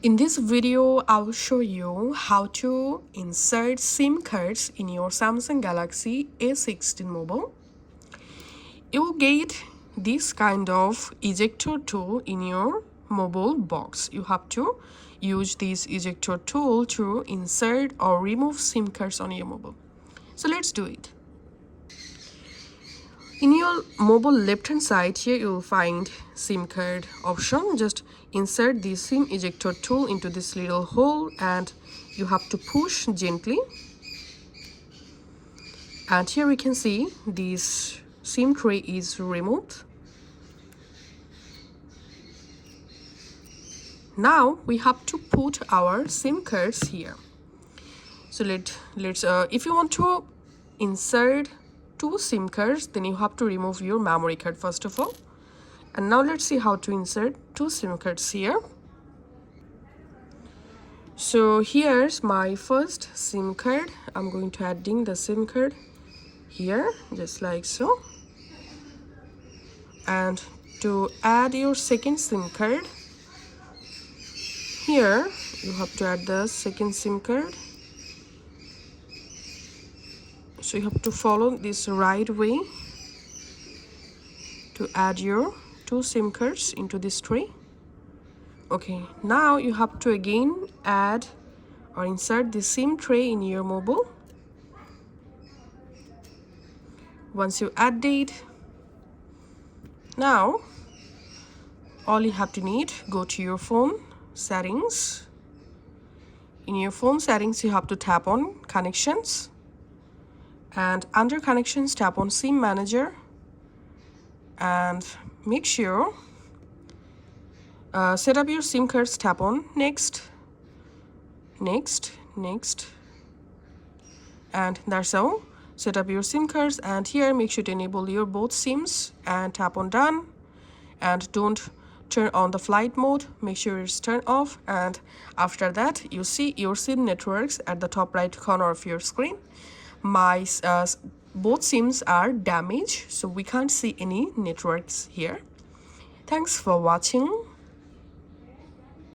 In this video, I will show you how to insert SIM cards in your Samsung Galaxy A16 mobile. You will get this kind of ejector tool in your mobile box. You have to use this ejector tool to insert or remove SIM cards on your mobile. So let's do it. In your mobile left hand side here, you will find SIM card option. Just insert the SIM ejector tool into this little hole and you have to push gently. And here we can see this SIM tray is removed. Now we have to put our SIM cards here. So let's if you want to insert two SIM cards, then you have to remove your memory card first of all. And now let's see how to insert two SIM cards here. So here's my first SIM card. I'm going to adding the SIM card here, just like so. And to add your second SIM card, here you have to add the second SIM card. So you have to follow this right way to add your two SIM cards into this tray. Okay, now you have to again add or insert the SIM tray in your mobile. Once you add it, now all you have to need, go to your phone settings. In your phone settings, you have to tap on connections. And under connections, tap on SIM manager and make sure set up your SIM cards. Tap on next, and that's all. Set up your SIM cards, and here make sure to enable your both SIMs and tap on done. And don't turn on the flight mode, make sure it's turned off. And after that, you see your SIM networks at the top right corner of your screen. My both SIMs are damaged, so we can't see any networks here. Thanks for watching.